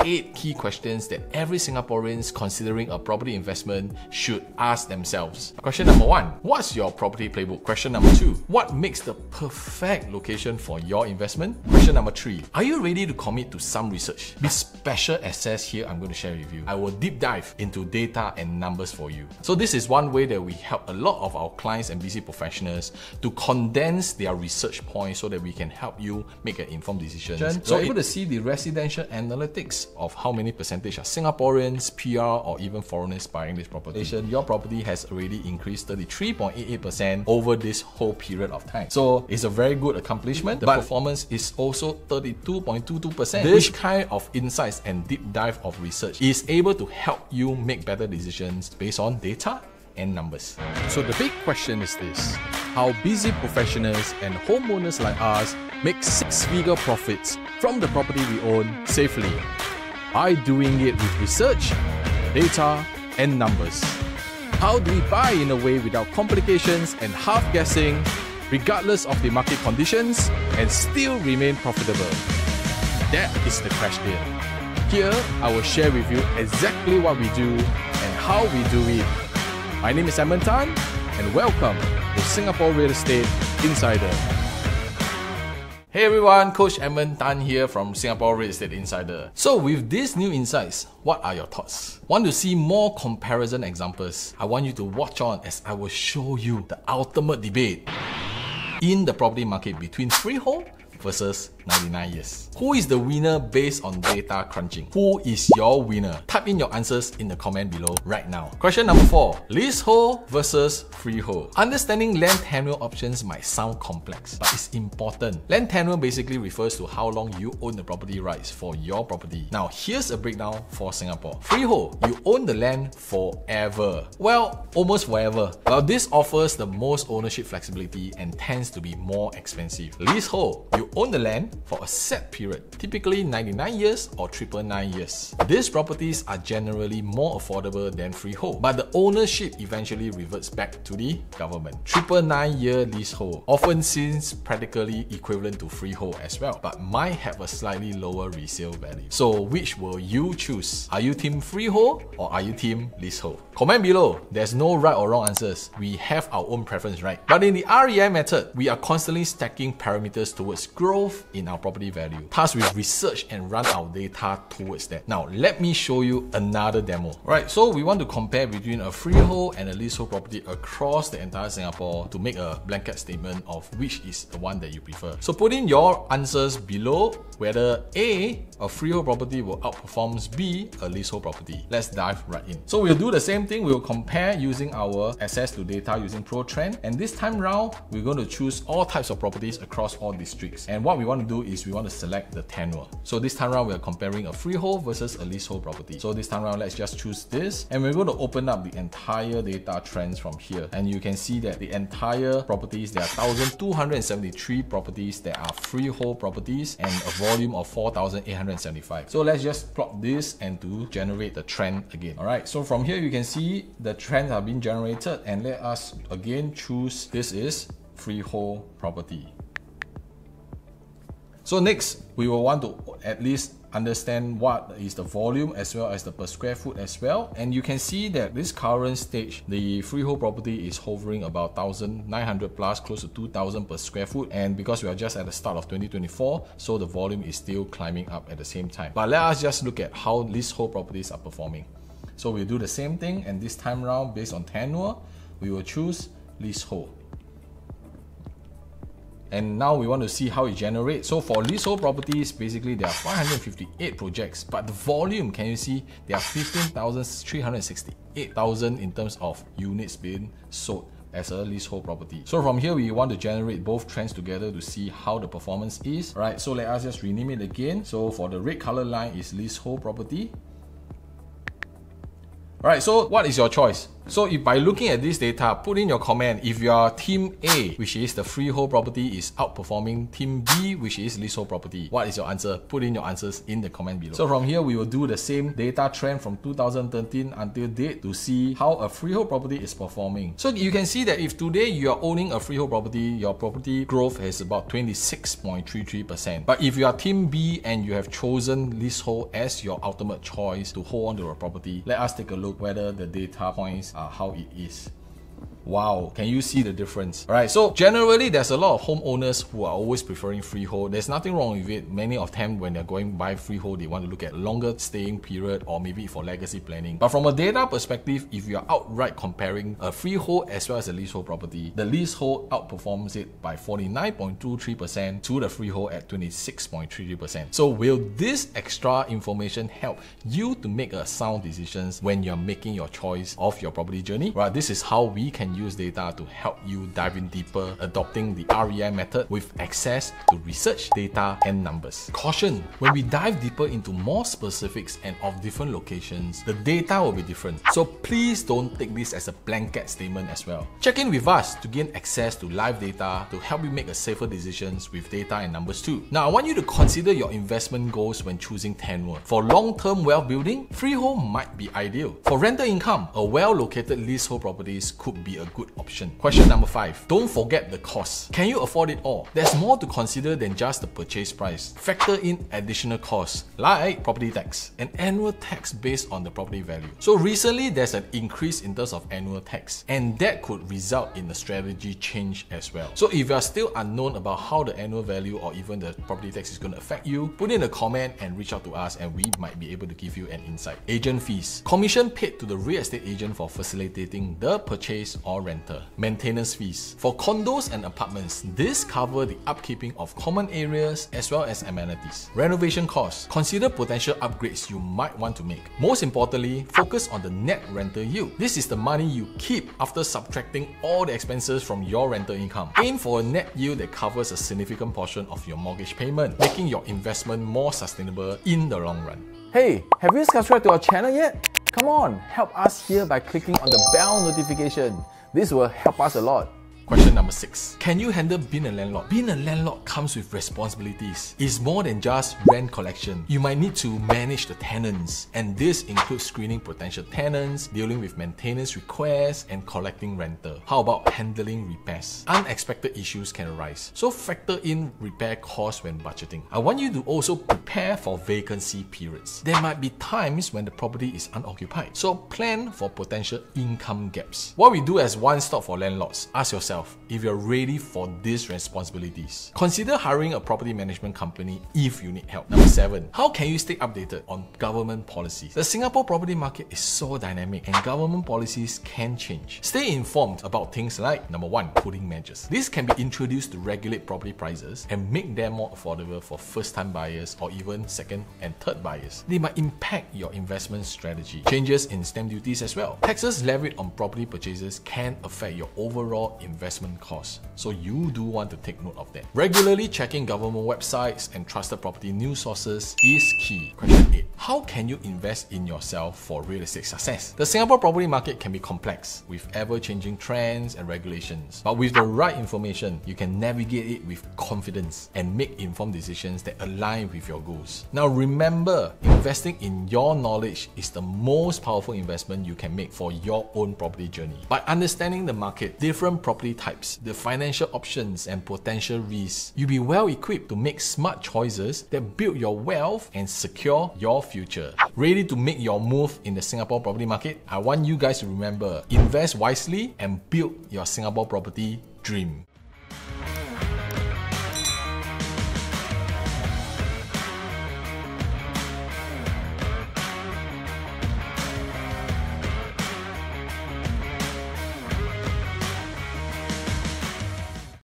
8 key questions that every Singaporean considering a property investment should ask themselves. Question number 1, what's your property playbook? Question number 2, what makes the perfect location for your investment? Question number 3, are you ready to commit to some research? With special access here I'm going to share with you. I will deep dive into data and numbers for you. So this is one way that we help a lot of our clients and busy professionals to condense their research points so that we can help you make an informed decision. So able to see the residential analytics of how many percentage are Singaporeans, PR or even foreigners buying this property. Your property has already increased 33.88% over this whole period of time. So it's a very good accomplishment. The performance is also 32.22%. This kind of insights and deep dive of research is able to help you make better decisions based on data and numbers. So the big question is this: how busy professionals and homeowners like us make 6-figure profits from the property we own safely by doing it with research, data, and numbers. How do we buy in a way without complications and half guessing, regardless of the market conditions, and still remain profitable? That is the question. Here, I will share with you exactly what we do and how we do it. My name is Edmund Tan, and welcome to Singapore Real Estate Insider. Hey everyone, Coach Edmund Tan here from Singapore Real Estate Insider. So with these new insights, what are your thoughts? Want to see more comparison examples? I want you to watch on as I will show you the ultimate debate in the property market between freehold versus 99 years. Who is the winner based on data crunching? Who is your winner? Type in your answers in the comment below right now. Question number 4, leasehold versus freehold. Understanding land tenure options might sound complex, but it's important. Land tenure basically refers to how long you own the property rights for your property. Now, here's a breakdown for Singapore. Freehold, you own the land forever. Well, almost forever. Well, this offers the most ownership flexibility and tends to be more expensive. Leasehold, you own the land for a set period, typically 99 years or 999 years. These properties are generally more affordable than freehold, but the ownership eventually reverts back to the government. 999-year leasehold often seems practically equivalent to freehold as well, but might have a slightly lower resale value. So which will you choose? Are you team freehold or are you team leasehold? Comment below. There's no right or wrong answers. We have our own preference, right? But in the REI method, we are constantly stacking parameters towards growth in our property value. Thus, we research and run our data towards that. Now, let me show you another demo. Right, so we want to compare between a freehold and a leasehold property across the entire Singapore to make a blanket statement of which is the one that you prefer. So put in your answers below whether A, a freehold property will outperform B, a leasehold property. Let's dive right in. So we'll do the same thing. We'll compare using our access to data using ProTrend. And this time round, we're going to choose all types of properties across all districts. And what we want to do is we want to select the tenure. So this time round, we're comparing a freehold versus a leasehold property. So this time round, let's just choose this. And we're going to open up the entire data trends from here. And you can see that the entire properties, there are 1,273 properties that are freehold properties and a volume of 4,875. So let's just plot this and to generate the trend again. All right, so from here you can see the trends have been generated, and let us again choose this is freehold property. So next, we will want to at least understand what is the volume as well as the per square foot as well. And you can see that this current stage, the freehold property is hovering about 1,900 plus, close to 2,000 per square foot. And because we are just at the start of 2024, so the volume is still climbing up at the same time. But let us just look at how leasehold properties are performing. So we'll do the same thing, and this time round, based on tenure, we will choose leasehold. And now we want to see how it generates. So for leasehold properties, basically there are 558 projects, but the volume, can you see, there are 15,368,000 in terms of units being sold as a leasehold property. So from here, we want to generate both trends together to see how the performance is. Right, so let us just rename it again. So for the red color line is leasehold property. Alright, so what is your choice? So if by looking at this data, put in your comment if your team A, which is the freehold property, is outperforming team B, which is leasehold property. What is your answer? Put in your answers in the comment below. So from here, we will do the same data trend from 2013 until date to see how a freehold property is performing. So you can see that if today you are owning a freehold property, your property growth is about 26.33%. But if you are team B and you have chosen leasehold as your ultimate choice to hold on to a property, let us take a look whether the data points are how it is. Wow, can you see the difference? Alright, so generally there's a lot of homeowners who are always preferring freehold. There's nothing wrong with it. Many of them, when they're going to buy freehold, they want to look at longer staying period or maybe for legacy planning. But from a data perspective, if you're outright comparing a freehold as well as a leasehold property, the leasehold outperforms it by 49.23% to the freehold at 26.33%. So will this extra information help you to make a sound decisions when you're making your choice of your property journey? Right, this is how we can use data to help you dive in deeper, adopting the REI method with access to research, data, and numbers. Caution, when we dive deeper into more specifics and of different locations, the data will be different. So please don't take this as a blanket statement as well. Check in with us to gain access to live data to help you make a safer decisions with data and numbers too. Now, I want you to consider your investment goals when choosing tenure. For long-term wealth building, freehold might be ideal. For rental income, a well-located leasehold properties could be a good option. Question number 5. Don't forget the cost. Can you afford it all? There's more to consider than just the purchase price. Factor in additional costs like property tax and annual tax based on the property value. So recently there's an increase in terms of annual tax, and that could result in a strategy change as well. So if you are still unknown about how the annual value or even the property tax is going to affect you, put in a comment and reach out to us and we might be able to give you an insight. Agent fees. Commission paid to the real estate agent for facilitating the purchase or renter. Maintenance fees. For condos and apartments, this cover the upkeeping of common areas as well as amenities. Renovation costs. Consider potential upgrades you might want to make. Most importantly, focus on the net rental yield. This is the money you keep after subtracting all the expenses from your rental income. Aim for a net yield that covers a significant portion of your mortgage payment, making your investment more sustainable in the long run. Hey, have you subscribed to our channel yet? Come on, help us here by clicking on the bell notification. This will help us a lot. Question number 6. Can you handle being a landlord? Being a landlord comes with responsibilities. It's more than just rent collection. You might need to manage the tenants, and this includes screening potential tenants, dealing with maintenance requests, and collecting rental. How about handling repairs? Unexpected issues can arise, so factor in repair costs when budgeting. I want you to also prepare for vacancy periods. There might be times when the property is unoccupied, so plan for potential income gaps. What we do as one stop for landlords, ask yourself if you're ready for these responsibilities. Consider hiring a property management company if you need help. Number 7. How can you stay updated on government policies? The Singapore property market is so dynamic and government policies can change. Stay informed about things like number 1, cooling measures. This can be introduced to regulate property prices and make them more affordable for first-time buyers or even second and third buyers. They might impact your investment strategy. Changes in stamp duties as well. Taxes levied on property purchases can affect your overall investment costs, so you do want to take note of that. Regularly checking government websites and trusted property news sources is key. Question 8. How can you invest in yourself for real estate success? The Singapore property market can be complex with ever-changing trends and regulations, but with the right information, you can navigate it with confidence and make informed decisions that align with your goals. Now remember, investing in your knowledge is the most powerful investment you can make for your own property journey. By understanding the market, different property types, the financial options and potential risks, you'll be well equipped to make smart choices that build your wealth and secure your future. Ready to make your move in the Singapore property market? I want you guys to remember, invest wisely and build your Singapore property dream.